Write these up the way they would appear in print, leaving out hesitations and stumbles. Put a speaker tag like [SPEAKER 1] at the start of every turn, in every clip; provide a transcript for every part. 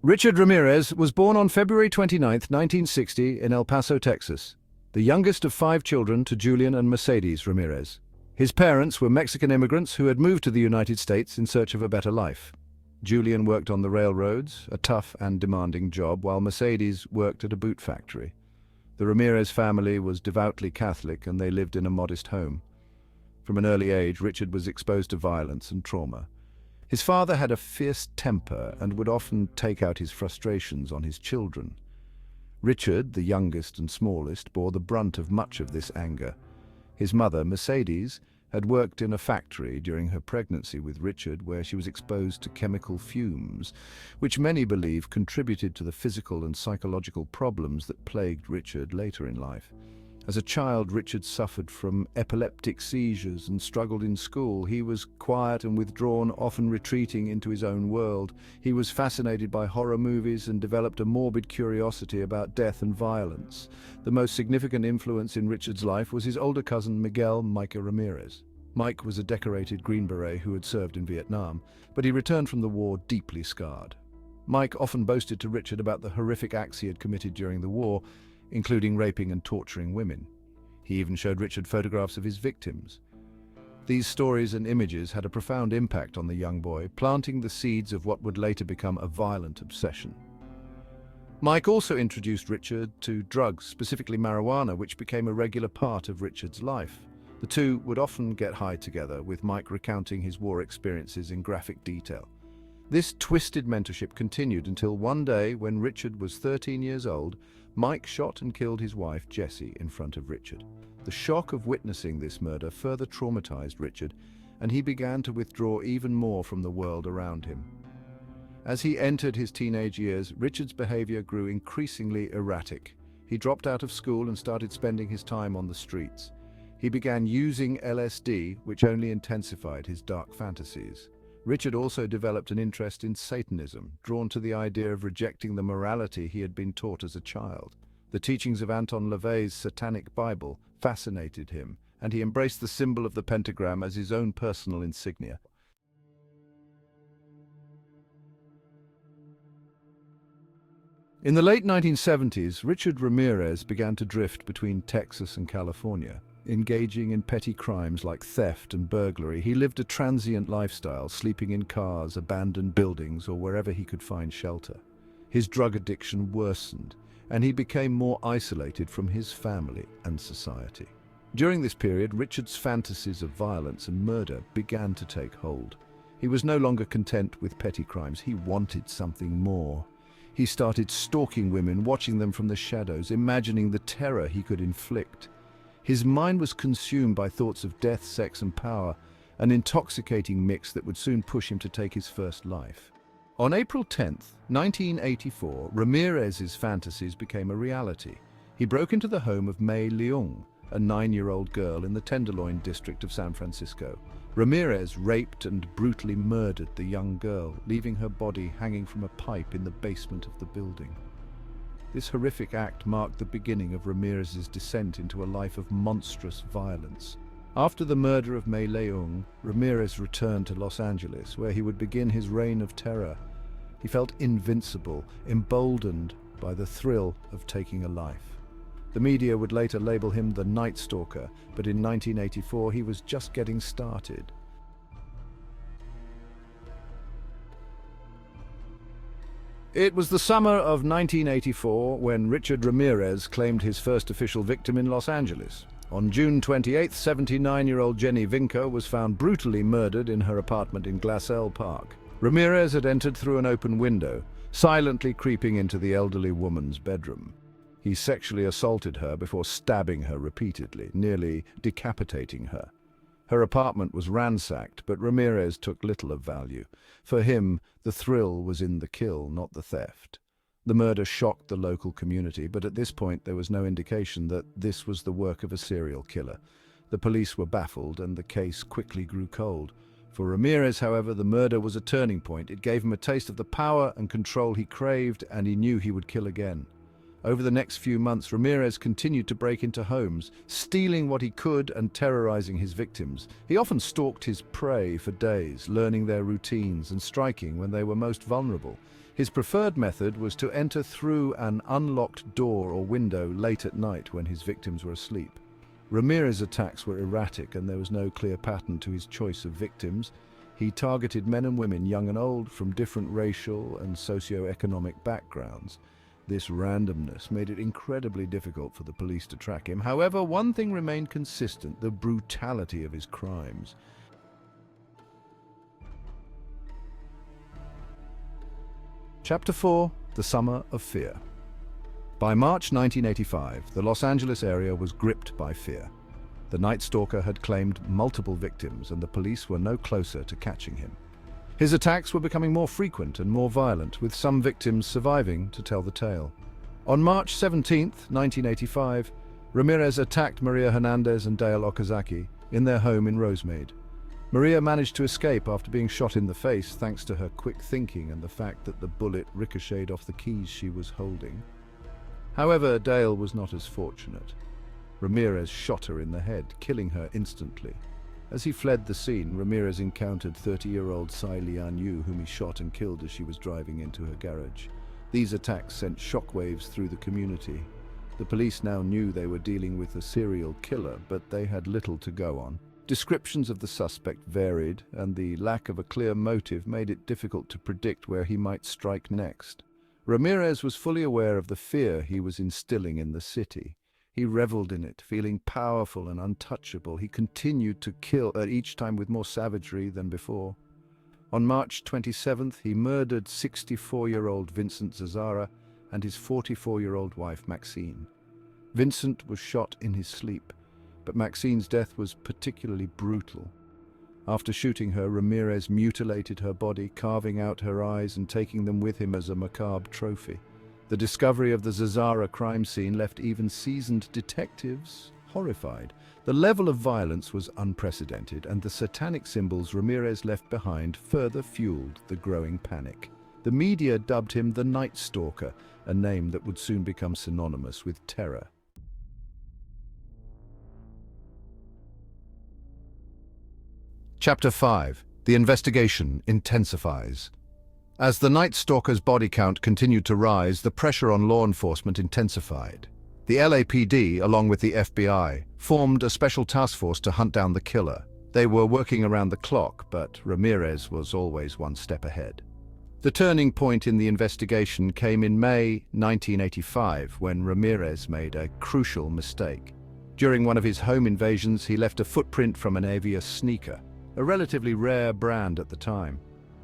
[SPEAKER 1] Richard Ramirez was born on February 29, 1960, in El Paso, Texas, the youngest of 5 children to Julian and Mercedes Ramirez. His parents were Mexican immigrants who had moved to the United States in search of a better life. Julian worked on the railroads, a tough and demanding job, while Mercedes worked at a boot factory. The Ramirez family was devoutly Catholic and they lived in a modest home. From an early age, Richard was exposed to violence and trauma. His father had a fierce temper and would often take out his frustrations on his children. Richard, the youngest and smallest, bore the brunt of much of this anger. His mother, Mercedes, had worked in a factory during her pregnancy with Richard where she was exposed to chemical fumes, which many believe contributed to the physical and psychological problems that plagued Richard later in life. As a child, Richard suffered from epileptic seizures and struggled in school. He was quiet and withdrawn, often retreating into his own world. He was fascinated by horror movies and developed a morbid curiosity about death and violence. The most significant influence in Richard's life was his older cousin, Miguel "Micah" Ramirez. Mike was a decorated Green Beret who had served in Vietnam, but he returned from the war deeply scarred. Mike often boasted to Richard about the horrific acts he had committed during the war, including raping and torturing women. He even showed Richard photographs of his victims. These stories and images had a profound impact on the young boy, planting the seeds of what would later become a violent obsession. Mike also introduced Richard to drugs, specifically marijuana, which became a regular part of Richard's life. The two would often get high together, with Mike recounting his war experiences in graphic detail. This twisted mentorship continued until one day, when Richard was 13 years old, Mike shot and killed his wife, Jessie, in front of Richard. The shock of witnessing this murder further traumatized Richard, and he began to withdraw even more from the world around him. As he entered his teenage years, Richard's behavior grew increasingly erratic. He dropped out of school and started spending his time on the streets. He began using LSD, which only intensified his dark fantasies. Richard also developed an interest in Satanism, drawn to the idea of rejecting the morality he had been taught as a child. The teachings of Anton LaVey's Satanic Bible fascinated him, and he embraced the symbol of the pentagram as his own personal insignia. In the late 1970s, Richard Ramirez began to drift between Texas and California. Engaging in petty crimes like theft and burglary, he lived a transient lifestyle, sleeping in cars, abandoned buildings, or wherever he could find shelter. His drug addiction worsened, and he became more isolated from his family and society. During this period, Richard's fantasies of violence and murder began to take hold. He was no longer content with petty crimes. He wanted something more. He started stalking women, watching them from the shadows, imagining the terror he could inflict. His mind was consumed by thoughts of death, sex, and power, an intoxicating mix that would soon push him to take his first life. On April 10, 1984, Ramirez's fantasies became a reality. He broke into the home of May Leung, a 9-year-old girl in the Tenderloin district of San Francisco. Ramirez raped and brutally murdered the young girl, leaving her body hanging from a pipe in the basement of the building. This horrific act marked the beginning of Ramirez's descent into a life of monstrous violence. After the murder of May Leung, Ramirez returned to Los Angeles, where he would begin his reign of terror. He felt invincible, emboldened by the thrill of taking a life. The media would later label him the Night Stalker, but in 1984 he was just getting started. It was the summer of 1984 when Richard Ramirez claimed his first official victim in Los Angeles. On June 28th, 79-year-old Jenny Vinca was found brutally murdered in her apartment in Glassell Park. Ramirez had entered through an open window, silently creeping into the elderly woman's bedroom. He sexually assaulted her before stabbing her repeatedly, nearly decapitating her. Her apartment was ransacked, but Ramirez took little of value. For him, the thrill was in the kill, not the theft. The murder shocked the local community, but at this point there was no indication that this was the work of a serial killer. The police were baffled, and the case quickly grew cold. For Ramirez, however, the murder was a turning point. It gave him a taste of the power and control he craved, and he knew he would kill again. Over the next few months, Ramirez continued to break into homes, stealing what he could and terrorizing his victims. He often stalked his prey for days, learning their routines and striking when they were most vulnerable. His preferred method was to enter through an unlocked door or window late at night when his victims were asleep. Ramirez's attacks were erratic and there was no clear pattern to his choice of victims. He targeted men and women, young and old, from different racial and socio-economic backgrounds. This randomness made it incredibly difficult for the police to track him. However, one thing remained consistent: the brutality of his crimes. Chapter 4: The Summer of Fear. By March 1985, the Los Angeles area was gripped by fear. The Night Stalker had claimed multiple victims, and the police were no closer to catching him. His attacks were becoming more frequent and more violent, with some victims surviving to tell the tale. On March 17, 1985, Ramirez attacked Maria Hernandez and Dale Okazaki in their home in Rosemead. Maria managed to escape after being shot in the face thanks to her quick thinking and the fact that the bullet ricocheted off the keys she was holding. However, Dale was not as fortunate. Ramirez shot her in the head, killing her instantly. As he fled the scene, Ramirez encountered 30-year-old Tsai Lian Yu, whom he shot and killed as she was driving into her garage. These attacks sent shockwaves through the community. The police now knew they were dealing with a serial killer, but they had little to go on. Descriptions of the suspect varied, and the lack of a clear motive made it difficult to predict where he might strike next. Ramirez was fully aware of the fear he was instilling in the city. He reveled in it, feeling powerful and untouchable. He continued to kill, each time with more savagery than before. On March 27th, he murdered 64-year-old Vincent Zazara and his 44-year-old wife, Maxine. Vincent was shot in his sleep, but Maxine's death was particularly brutal. After shooting her, Ramirez mutilated her body, carving out her eyes and taking them with him as a macabre trophy. The discovery of the Zazara crime scene left even seasoned detectives horrified. The level of violence was unprecedented, and the satanic symbols Ramirez left behind further fueled the growing panic. The media dubbed him the Night Stalker, a name that would soon become synonymous with terror. Chapter 5: The investigation intensifies. As the Night Stalker's body count continued to rise, the pressure on law enforcement intensified. The LAPD, along with the FBI, formed a special task force to hunt down the killer. They were working around the clock, but Ramirez was always one step ahead. The turning point in the investigation came in May 1985, when Ramirez made a crucial mistake. During one of his home invasions, he left a footprint from an Avius sneaker, a relatively rare brand at the time.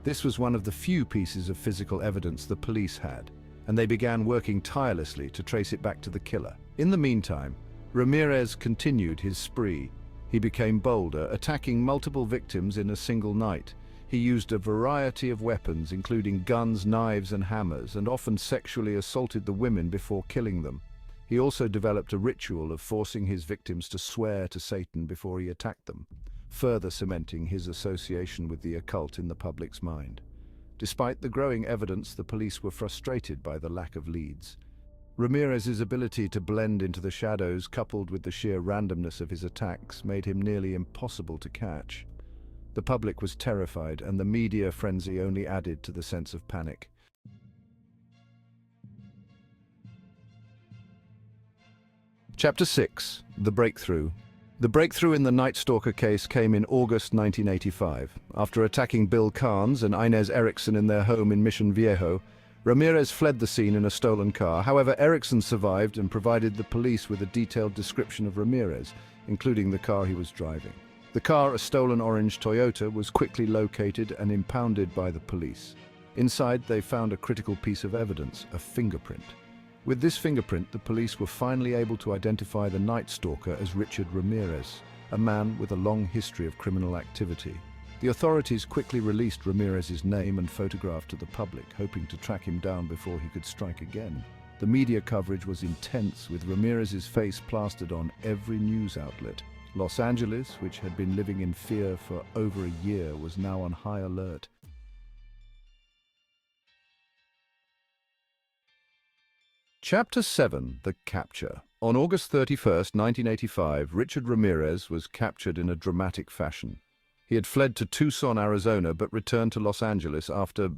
[SPEAKER 1] This was one of the few pieces of physical evidence the police had, and they began working tirelessly to trace it back to the killer. In the meantime, Ramirez continued his spree. He became bolder, attacking multiple victims in a single night. He used a variety of weapons, including guns, knives, and hammers, and often sexually assaulted the women before killing them. He also developed a ritual of forcing his victims to swear to Satan before he attacked them, further cementing his association with the occult in the public's mind. Despite the growing evidence, the police were frustrated by the lack of leads. Ramirez's ability to blend into the shadows, coupled with the sheer randomness of his attacks, made him nearly impossible to catch. The public was terrified, and the media frenzy only added to the sense of panic. Chapter 6: The Breakthrough. The breakthrough in the Night Stalker case came in August 1985. After attacking Bill Carnes and Inez Erickson in their home in Mission Viejo, Ramirez fled the scene in a stolen car. However, Erickson survived and provided the police with a detailed description of Ramirez, including the car he was driving. The car, a stolen orange Toyota, was quickly located and impounded by the police. Inside, they found a critical piece of evidence: a fingerprint. With this fingerprint, the police were finally able to identify the Night Stalker as Richard Ramirez, a man with a long history of criminal activity. The authorities quickly released Ramirez's name and photograph to the public, hoping to track him down before he could strike again. The media coverage was intense, with Ramirez's face plastered on every news outlet. Los Angeles, which had been living in fear for over a year, was now on high alert. Chapter 7: The Capture. On August 31st, 1985, Richard Ramirez was captured in a dramatic fashion. He had fled to Tucson, Arizona, but returned to Los Angeles after